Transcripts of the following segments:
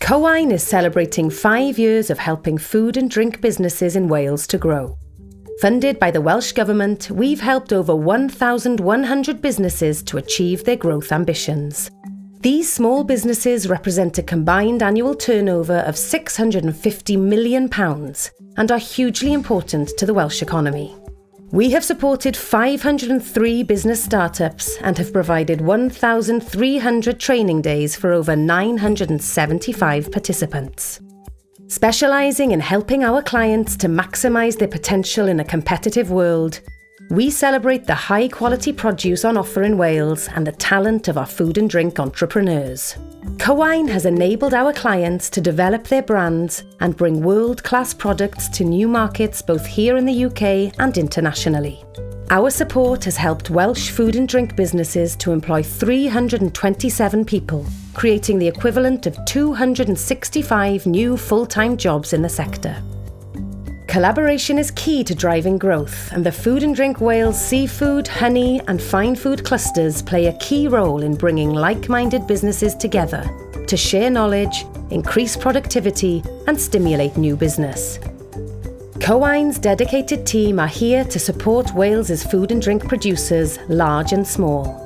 Cywain is celebrating 5 years of helping food and drink businesses in Wales to grow. Funded by the Welsh Government, we've helped over 1,100 businesses to achieve their growth ambitions. These small businesses represent a combined annual turnover of £650 million and are hugely important to the Welsh economy. We have supported 503 business startups and have provided 1,300 training days for over 975 participants. Specialising in helping our clients to maximise their potential in a competitive world, we celebrate the high-quality produce on offer in Wales and the talent of our food and drink entrepreneurs. Cywain has enabled our clients to develop their brands and bring world-class products to new markets both here in the UK and internationally. Our support has helped Welsh food and drink businesses to employ 327 people, creating the equivalent of 265 new full-time jobs in the sector. Collaboration is key to driving growth, and the Food and Drink Wales seafood, honey and fine food clusters play a key role in bringing like-minded businesses together to share knowledge, increase productivity and stimulate new business. Cywain's dedicated team are here to support Wales's food and drink producers, large and small.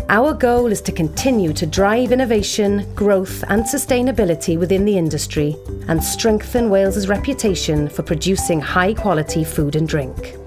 Our goal is to continue to drive innovation, growth and sustainability within the industry and strengthen Wales's reputation for producing high-quality food and drink.